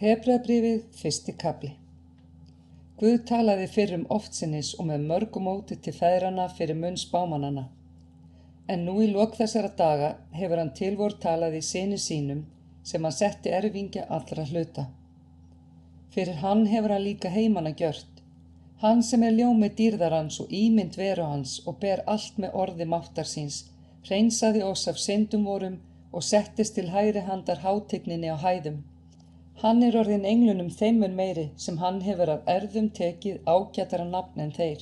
Hebreabréfið, 1. kafli. Guð talaði fyrrum oftsinnis og með mörgu móti til feðranna fyrir munn spámannanna. En nú í lok þessara daga hefur hann til vor talað í syni sínum, sem hann setti erfingja allra hluta. Fyrir hann hefur hann líka heimana gjört, hann sem er ljómi dýrðar hans og ímynd veru hans og ber allt með orði máttar síns, hreinsaði oss af syndum vorum og settist til hægri handar hátigninni á hæðum. Hann er orðinn englunum þeim mun meiri sem hann hefur af erðum tekið ágætara nafn en þeir.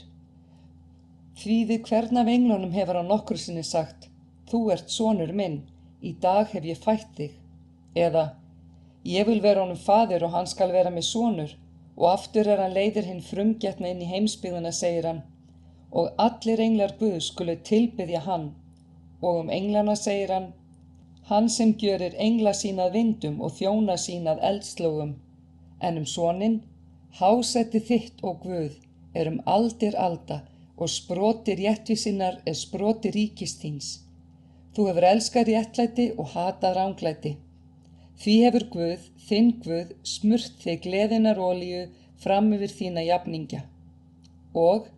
Því við hvern af englunum hefur hann nokkru sinni sagt, þú ert sonur minn, í dag hef ég fætt þig. Eða, ég vil vera honum faðir og hann skal vera mér sonur, og aftur hann leiðir hinn frumgetna inn í heimsbyggðina, segir hann, og allir englar Guðs skulu tilbiðja hann, og englana segir hann sem gjörir engla sína að vindum og þjóna sína að eldslógum, en soninn, hásæti þitt og Guð er aldir alda og sproti réttvísinnar er sproti ríkis þíns. Þú hefur elskað réttlæti og hatað ranglæti. Því hefur Guð, þinn Guð, smurt þig gleðinnar olíu fram yfir þína jafningja. Og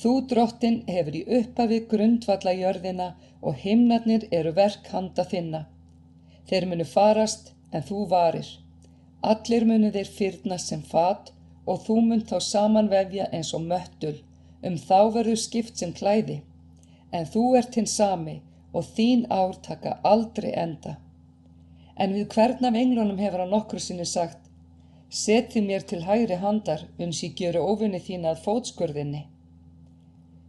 þú drottinn hefur í upphafi grundvalla jörðina og himnarnir eru verk handa þinna. Þeir munu farast en þú varir. Allir munu þeir fyrnast sem fat og þú munt þá samanvefja eins og möttul, þá verður skipt sem klæði. En þú ert hinn sami og þín ár taka aldrei enda. En við hvern af englunum hefur hann nokkru sinni sagt, seti mér til hægri handar, uns ég gjöri óvini þína að fótskurðinni.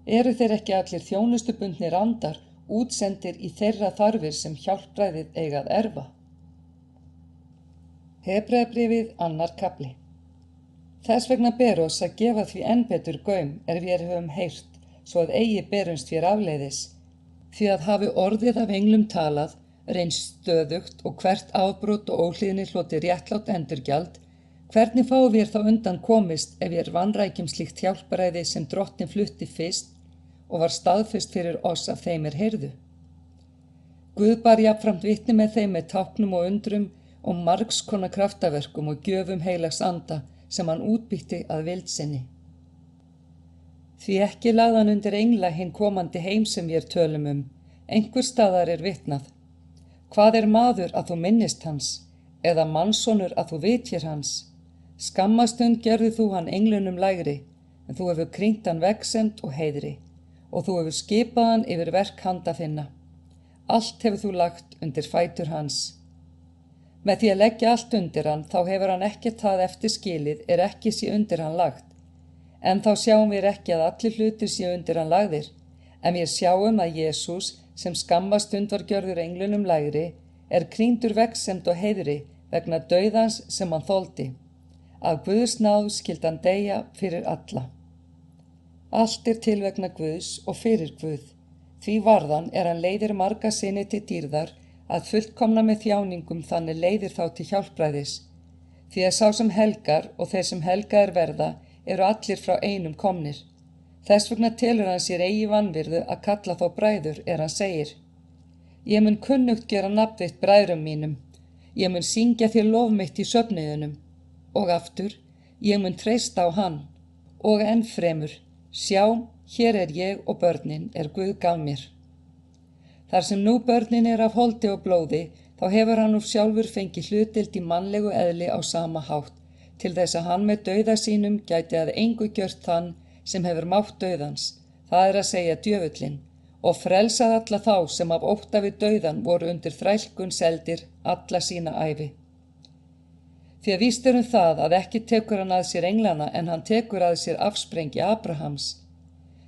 Eru þeir ekki allir þjónustubundnir andar, útsendir í þeirra þarfir sem hjálpræðið eiga að erfa? Hebreabréfið, 2. kafli. Þess vegna ber oss að gefa því enn betur gaum við höfum heyrt, svo að eigi berumst þér afleiðis. Því að hafi orðið af englum talað, reynst stöðugt og hvert afbrot og óhlýðni hloti réttlátt endurgjald, hvernig fáum við þá undan komist ef við vanrækjum slíkt hjálparæði sem drottinn flutti fyrst og var staðfest fyrir oss af þeim heyrðu? Guð bar jafnframt vitni með þeim með táknum og undrum og margs konar kraftaverkum og gjöfum heilags anda sem hann útbýtti að vild sinni. Því ekki lagði hann undir engla hinn komandi heim sem við tölum einhvers staðar vitnað. Hvað er maður að þú minnist hans, eða mannssonur að þú vitjir hans? Skammastund gerðir þú hann englunum lægri, en þú hefur krýnt hann vegsemd og heiðri, og þú hefur skipað hann yfir verk handa þinna. Allt hefur þú lagt undir fætur hans. Með því að leggja allt undir hann, þá hefur hann ekkert það eftir skilið ekki sé undir hann lagt. En þá sjáum við ekki að allir hlutir sé undir hann lagðir, en við sjáum að Jesús, sem skammastund var gjörður englunum lægri, krýndur vegsemd og heiðri vegna dauðans sem hann þoldi. Af Guðs náð skyldi hann deyja fyrir alla. Allt til vegna Guðs og fyrir Guð. Því varðan hann leiðir marga syni til dýrðar, að fullkomna með þjáningum þannig leiðir þá til hjálpræðis. Því að sá sem helgar og þeir sem helgaðir verða eru allir frá einum komnir. Þess vegna telur hann sér eigi vanvirðu að kalla þá bræður hann segir, ég mun kunnugt gera nafn þitt bræðrum mínum, ég mun syngja þér lof mitt í söfnuðunum, og aftur, ég mun treysta á hann, og enn fremur, sjá, hér ég og börnin Guð gaf mér. Þar sem nú börnin af holdi og blóði, þá hefur hann úr sjálfur fengið hlutdeild í mannlegu eðli á sama hátt, til þess að hann með dauða sínum gæti að engu gjört þann sem hefur mátt dauðans, það að segja djöfullinn, og frelsað alla þá sem af ótta við dauðan voru undir þrælkun seldir alla sína ævi. Því að víst það að ekki tekur hann að sér englana en hann tekur að sér afsprengi Abrahams.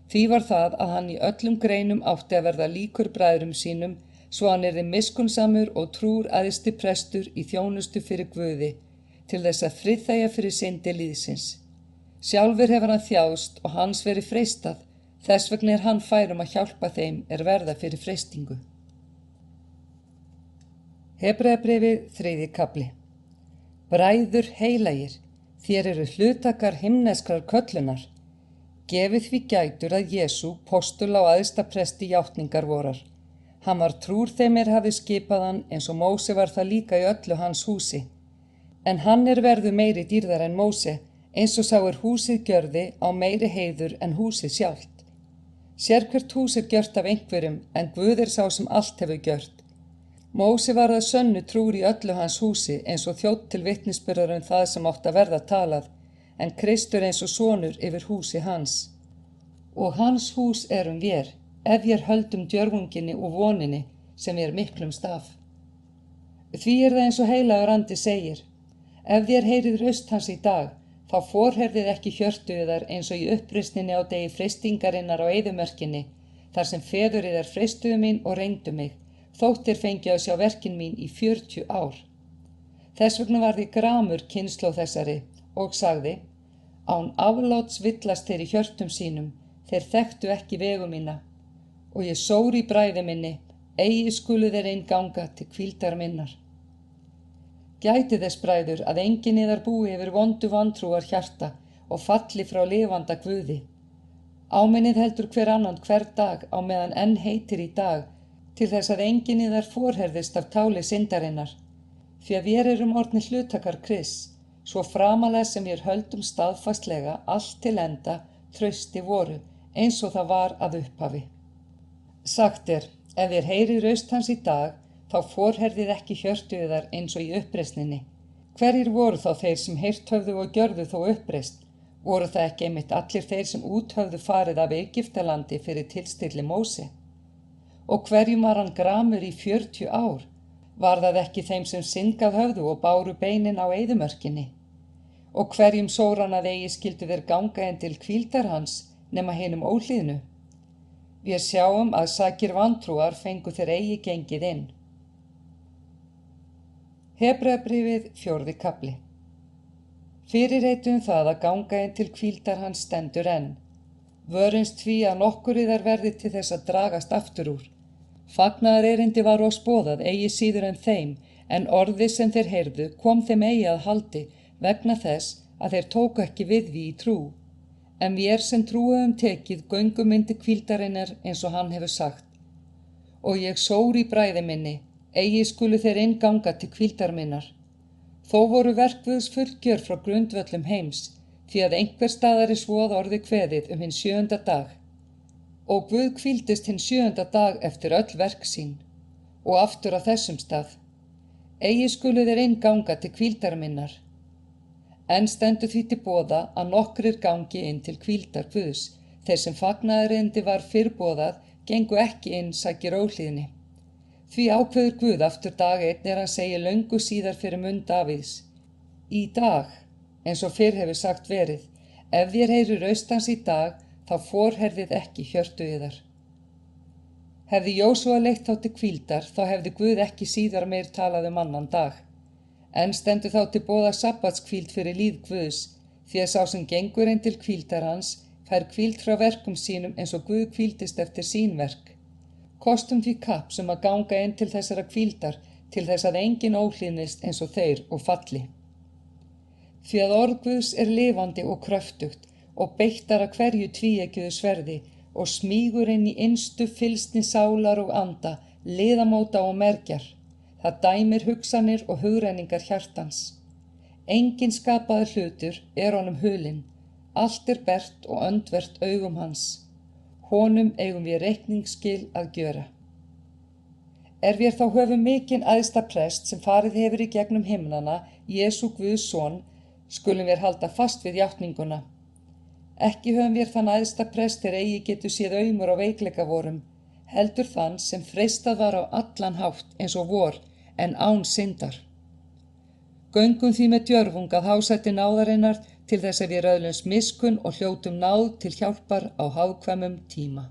Því var það að hann í öllum greinum átti að verða líkur bræðrum sínum, svo hann miskunnsamur og trúr æðsti prestur í þjónustu fyrir Guði, til þess að friðþægja fyrir syndi lýðsins. Sjálfur hefur hann þjáðst og hans verið freistað, þess vegna hann fær að hjálpa þeim verða fyrir freistingu. Hebreabréfið, 3. kafli. Bræður heilagir, þér hlutakar himneskrar köllunar. Gefið því gætur að Jesú, postul á æðsta presti játningar vorar. Hann var trúr þeim hafi skipað hann eins og Móse var það líka í öllu hans húsi. En hann verður meiri dýrðar en Móse, eins og sá húsið gjörði á meiri heiður en húsið sjálft. Sérhvert hús gjört af einhverjum, en Guð sá sem allt hefur gjört. Móse var að sönnu trúr í öllu hans húsi, eins og þjónn til vitnisburðar það sem átti að verða talað, en Kristur eins og sonur yfir húsi hans. Og hans hús vér, ef vér höldum djörfunginni og voninni, sem miklum staf. Því það eins og heilagur andi segir: ef þér heyrið raust hans í dag, þá forherðið ekki hjörtu yðar eins og í uppreisninni á degi freistingarinnar á eyðimörkinni, þar sem feður yðar freistuðu mín og reyndu mig, þótt fengju að sjá verkin mín í 40 ár. Þess vegna varð ég gramur kynslóð þessari og sagði: án afláts villast þeir í hjörtum sínum, þeir þekktu ekki vegu mína. Og ég sór í bræði minni, eigi skulu þeir ein ganga til hvíldar minnar. Gætið þess, bræður, að enginn yðar búi yfir vondu vantrúar hjarta og falli frá lifanda Guði. Áminnið heldur hver annan hver dag á meðan enn heitir í dag, til þess að enginn yðar forherðist af táli syndarinnar. Því að vér orðnir hlutakar Krists, svo framalega sem vér höldum staðfastlega allt til enda trausti voru, eins og það var að upphafi. Sagt ef þér heyrið raust hans í dag, þá forherðið ekki hjörtu yðar eins og í uppreisninni. Hverjir voru þá þeir sem heyrt höfðu og gjörðu þó uppreist? Voru það ekki einmitt allir þeir sem út höfðu farið af Egyptalandi fyrir tilstilli Móse? Og hverjum var hann gramur í 40 ár? Var það ekki þeim sem syndgað höfðu og báru beinin á eyðimörkinni? Og hverjum sór hann að eigi skyldu þeir ganga inn til hvíldar hans, nema hinum óhlýðnu? Við sjáum að sakir vantrúar fengu þeir eigi gengið inn. Hebreabréfið 4. kafli. Fyrirheit það að ganga inn til hvíldar hans stendur enn. Vörumst því að nokkur yðar verði til þess að dragast aftur úr. Fagnaðarerindi var oss boðað eigi síður en þeim, en orðið sem þeir heyrðu kom þeim eigi að haldi vegna þess að þeir tóku ekki við því í trú. En vér sem trúum tekið göngum inn til hvíldarinnar eins og hann hefur sagt. Og ég sór í bræði minni, eigi skulu þeir inn ganga til hvíldar minnar. Þó voru verk Guðs fullgjör frá grundvöllum heims, því að einhver staðar svoð orði kveðið hinn 7. dag. Og Guð hvíldist hinn 7. dag eftir öll verk sín. Og aftur á þessum stað: eigi skulu þeir inn ganga til hvíldar minnar. En stendur því til boða að nokkrir gangi inn til hvíldar Guðs, þeir sem fagnaðarerindi var fyrrboðað gengu ekki inn sakir óhlýðni. Því ákveður Guð aftur dag einn hann segir löngu síðar fyrir munn Davíðs: í dag, eins og fyrr hefur sagt verið, ef þér heyrir raust hans í dag, þá forherðið ekki hjörtu yðar. Hefði Jósúa leitt þá til hvíldar, þá hefði Guð ekki síðar meir talað annan dag. En stendur þá til boða sabbatskvíld fyrir líð Guðs, því að sá sem gengur inn til hvíldar hans fær hvíld frá verkum sínum eins og Guð hvíldist eftir sín verk. Kostum því kapp sem að ganga inn til þessara hvíldar, til þess að enginn óhlýðnist eins og þeir og falli. Því að orð Guðs lifandi og kröftugt og beittara hverju tvíeggjuðu sverði og smýgur inn í innstu fylsni sálar og anda, liðamóta og mergjar. Það dæmir hugsanir og hugrenningar hjartans. Enginn skapaður hlutur honum hulinn, allt bert og öndvert augum hans. Honum eigum við reikningsskil að gjöra. Vér þá höfum mikinn æðsta prest sem farið hefur í gegnum himnana, Jesú Guðs son, skulum við halda fast við játninguna. Ekki höfum við þann æðsta prest eigi getur séð aumur á veikleika vorum, heldur þann sem freistað var á allan hátt eins og vor, en án syndar. Göngum því með djörfung að hásæti náðarinnar til þess að við öðlumst miskunn og hljótum náð til hjálpar á hagkvæmum tíma.